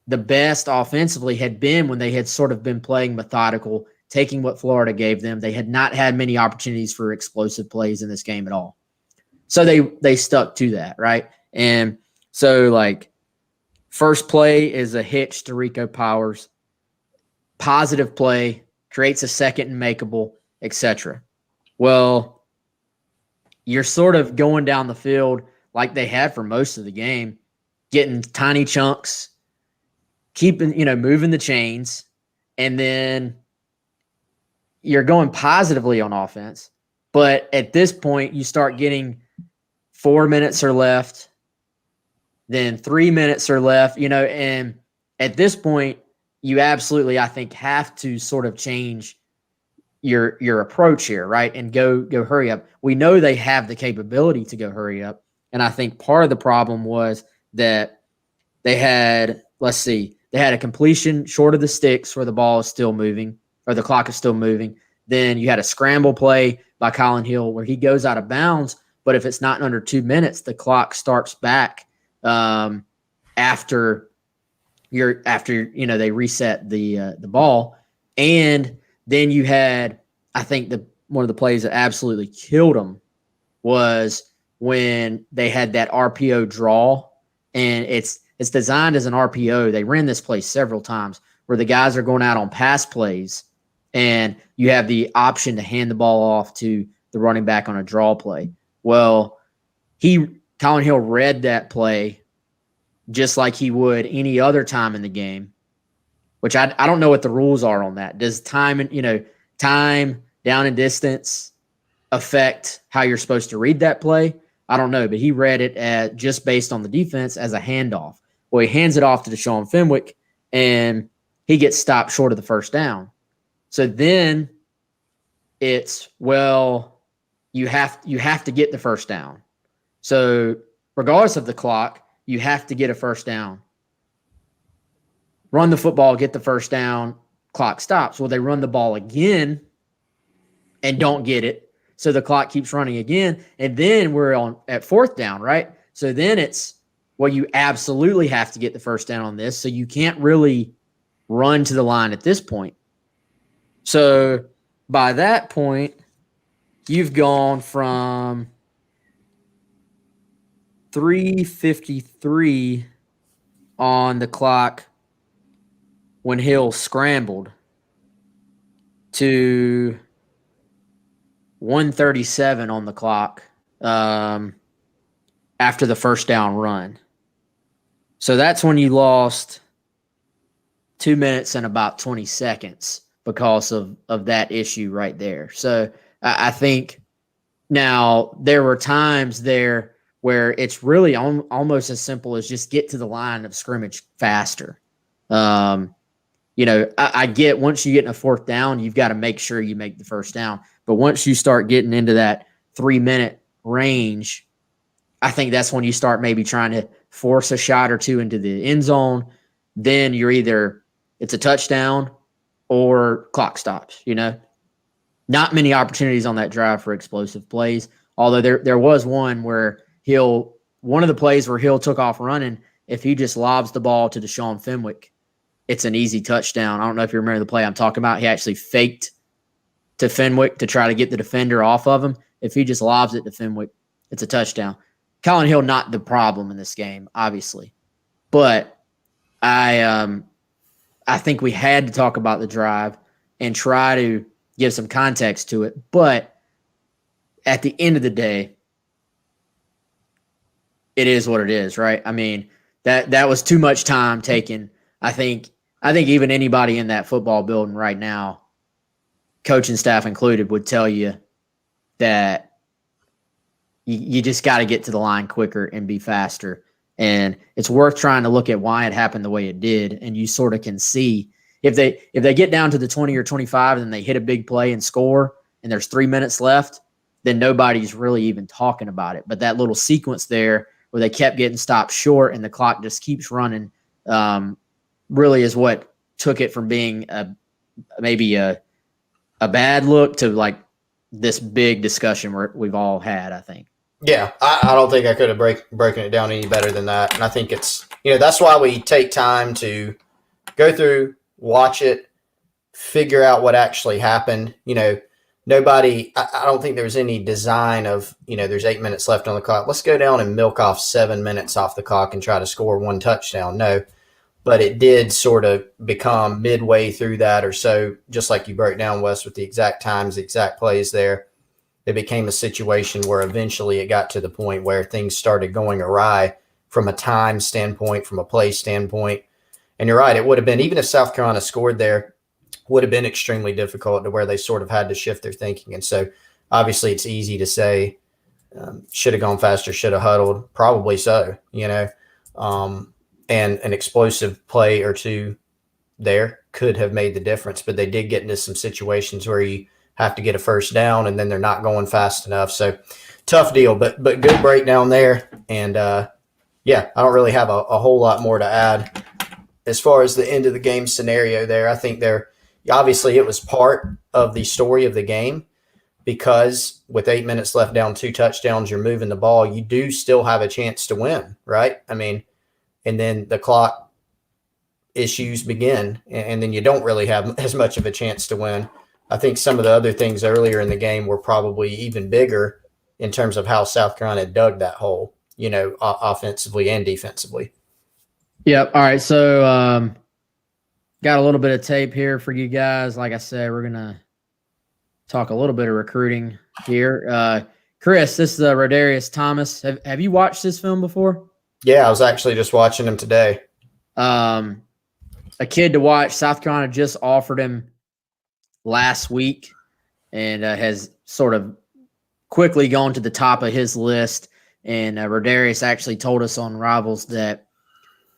the best offensively had been when they had sort of been playing methodical, taking what Florida gave them. They had not had many opportunities for explosive plays in this game at all. So they stuck to that, right? And so, like, first play is a hitch to Rico Powers. Positive play, creates a second and makeable, etc. Well, you're sort of going down the field like they had for most of the game, getting tiny chunks, moving the chains, and then you're going positively on offense. But at this point, you start getting 4 minutes or left, then 3 minutes or left, and at this point, you absolutely, I think, have to sort of change your approach here, right? And go hurry up. We know they have the capability to go hurry up. And I think part of the problem was that they had, they had a completion short of the sticks where the ball is still moving or the clock is still moving. Then you had a scramble play by Colin Hill where he goes out of bounds, but if it's not under 2 minutes, the clock starts back after they reset the ball. And then you had, I think one of the plays that absolutely killed them was when they had that RPO draw, and it's designed as an RPO. They ran this play several times where the guys are going out on pass plays, and you have the option to hand the ball off to the running back on a draw play. Well, Colin Hill read that play just like he would any other time in the game, which I don't know what the rules are on that. Does time down and distance affect how you're supposed to read that play? I don't know, but he read it as just based on the defense as a handoff. Well, he hands it off to Deshaun Fenwick, and he gets stopped short of the first down. So then it's, you have to get the first down. So regardless of the clock, you have to get a first down. Run the football, get the first down, clock stops. Well, they run the ball again and don't get it. So the clock keeps running again. And then we're at fourth down, right? So then it's, you absolutely have to get the first down on this. So you can't really run to the line at this point. So by that point, you've gone from 3:53 on the clock when Hill scrambled to 1:37 on the clock after the first down run. So that's when you lost 2 minutes and about 20 seconds because of that issue right there. So I think now there were times there where it's really almost as simple as just get to the line of scrimmage faster. I get once you get in a fourth down, you've got to make sure you make the first down. But once you start getting into that 3-minute range, I think that's when you start maybe trying to force a shot or two into the end zone. Then you're either it's a touchdown or clock stops, Not many opportunities on that drive for explosive plays. Although there was one where one of the plays where Hill took off running, if he just lobs the ball to Deshaun Fenwick, it's an easy touchdown. I don't know if you remember the play I'm talking about. He actually faked to Fenwick to try to get the defender off of him. If he just lobs it to Fenwick, it's a touchdown. Colin Hill not the problem in this game, obviously. But I think we had to talk about the drive and try to give some context to it. But at the end of the day, it is what it is, right? I mean, that was too much time taken. I think even anybody in that football building right now, coaching staff included, would tell you that you just got to get to the line quicker and be faster. And it's worth trying to look at why it happened the way it did. And you sort of can see if they get down to the 20 or 25 and they hit a big play and score and there's 3 minutes left, then nobody's really even talking about it. But that little sequence there where they kept getting stopped short and the clock just keeps running really is what took it from being maybe a bad look to like this big discussion we've all had, I think. Yeah, I don't think I could have broken it down any better than that. And I think it's, that's why we take time to go through, watch it, figure out what actually happened. Nobody, I don't think there was any design of, there's 8 minutes left on the clock. Let's go down and milk off 7 minutes off the clock and try to score one touchdown. No, but it did sort of become midway through that or so, just like you broke down, Wes, with the exact times, the exact plays there. It became a situation where eventually it got to the point where things started going awry from a time standpoint, from a play standpoint. And you're right, it would have been, even if South Carolina scored there, would have been extremely difficult to where they sort of had to shift their thinking. And so obviously it's easy to say, should have gone faster, should have huddled. Probably so, and an explosive play or two there could have made the difference. But they did get into some situations where you have to get a first down and then they're not going fast enough. So tough deal, but good breakdown there. And yeah, I don't really have a whole lot more to add as far as the end of the game scenario there. I think obviously it was part of the story of the game because with 8 minutes left, down 2 touchdowns, you're moving the ball. You do still have a chance to win, right? I mean, and then the clock issues begin and then you don't really have as much of a chance to win. I think some of the other things earlier in the game were probably even bigger in terms of how South Carolina dug that hole, offensively and defensively. Yep. All right. So got a little bit of tape here for you guys. Like I said, we're going to talk a little bit of recruiting here. Chris, this is Rodarius Thomas. Have you watched this film before? Yeah, I was actually just watching him today. A kid to watch. South Carolina just offered him last week and has sort of quickly gone to the top of his list. And Rodarius actually told us on Rivals that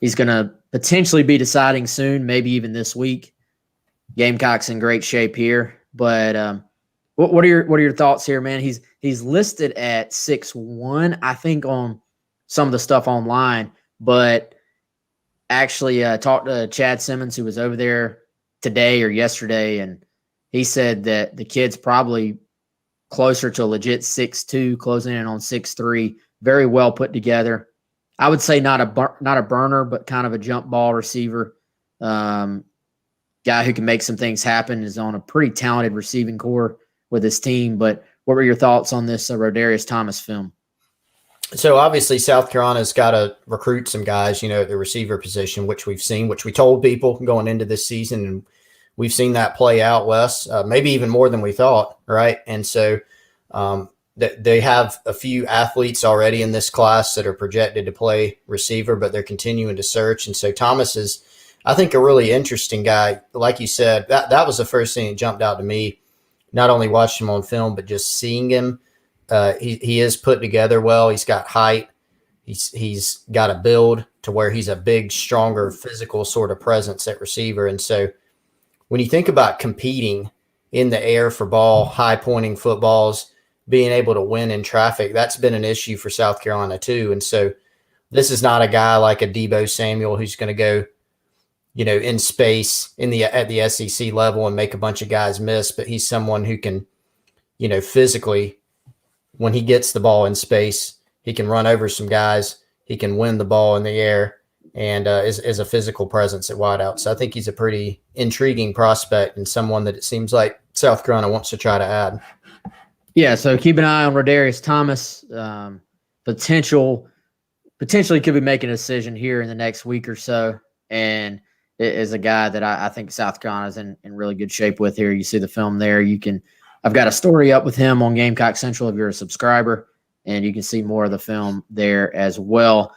he's going to potentially be deciding soon, maybe even this week. Gamecocks in great shape here. But what are your thoughts here, man? He's listed at 6'1", I think, on some of the stuff online, but actually talked to Chad Simmons, who was over there today or yesterday, and he said that the kid's probably closer to a legit 6'2", closing in on 6'3", very well put together. I would say not a burner, but kind of a jump ball receiver. Guy who can make some things happen, is on a pretty talented receiving core with his team. But what were your thoughts on this Rodarius Thomas film? So obviously South Carolina's got to recruit some guys, at the receiver position, which we've seen, which we told people going into this season. And we've seen that play out, Wes, maybe even more than we thought, right? And so they have a few athletes already in this class that are projected to play receiver, but they're continuing to search. And so Thomas is, I think, a really interesting guy. Like you said, that was the first thing that jumped out to me, not only watching him on film, but just seeing him. He is put together well. He's got height. He's got a build to where he's a big, stronger, physical sort of presence at receiver. And so when you think about competing in the air for ball, high pointing footballs, being able to win in traffic. That's been an issue for South Carolina too. And so this is not a guy like a Debo Samuel who's going to go, in space at the SEC level and make a bunch of guys miss, but he's someone who can, physically, when he gets the ball in space, he can run over some guys, he can win the ball in the air, and is a physical presence at wideout. So I think he's a pretty intriguing prospect and someone that it seems like South Carolina wants to try to add. Yeah, so keep an eye on Rodarius Thomas. Potentially could be making a decision here in the next week or so, and it is a guy that I think South Carolina is in really good shape with here. You see the film there. I've got a story up with him on Gamecock Central if you're a subscriber, and you can see more of the film there as well.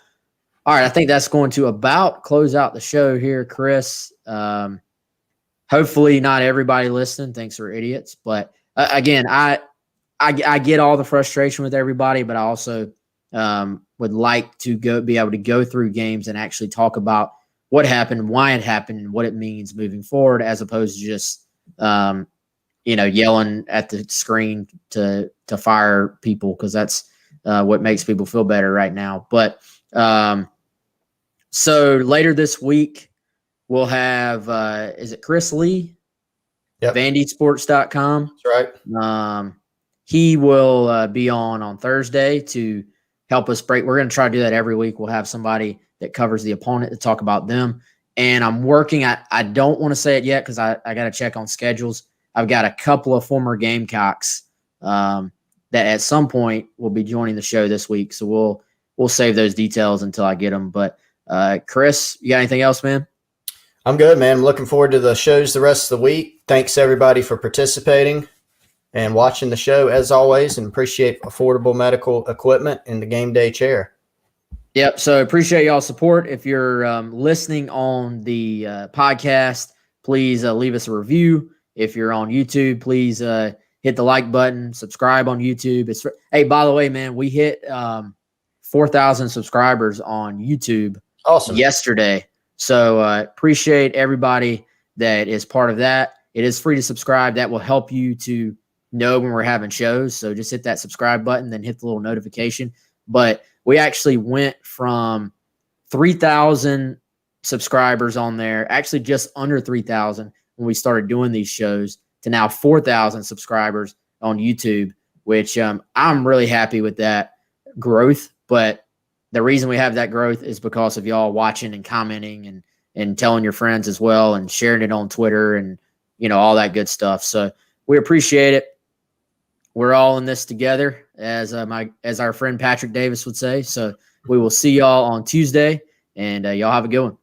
All right, I think that's going to about close out the show here, Chris. Hopefully not everybody listening thinks we're idiots, but again, I get all the frustration with everybody, but I also would like to be able to go through games and actually talk about what happened, why it happened, and what it means moving forward, as opposed to just yelling at the screen to fire people, because that's what makes people feel better right now. But so later this week we'll have is it Chris Lee? Yep. VandySports.com. That's right. He will be on Thursday to help us break. We're going to try to do that every week. We'll have somebody that covers the opponent to talk about them. And I'm working. I don't want to say it yet because I got to check on schedules. I've got a couple of former Gamecocks that at some point will be joining the show this week. So we'll save those details until I get them. But Chris, you got anything else, man? I'm good, man. I'm looking forward to the shows the rest of the week. Thanks everybody for participating and watching the show as always, and appreciate affordable medical equipment in the game day chair. Yep. So appreciate y'all's support. If you're listening on the podcast, please leave us a review. If you're on YouTube, please hit the like button, subscribe on YouTube. Hey, by the way, man, we hit 4,000 subscribers on YouTube yesterday. So appreciate everybody that is part of that. It is free to subscribe. That will help you to know when we're having shows. So just hit that subscribe button, then hit the little notification. But we actually went from 3,000 subscribers on there, actually just under 3,000 when we started doing these shows, to now 4,000 subscribers on YouTube, which I'm really happy with that growth. But the reason we have that growth is because of y'all watching and commenting and telling your friends as well, and sharing it on Twitter and, all that good stuff. So we appreciate it. We're all in this together, as our friend Patrick Davis would say. So we will see y'all on Tuesday, and y'all have a good one.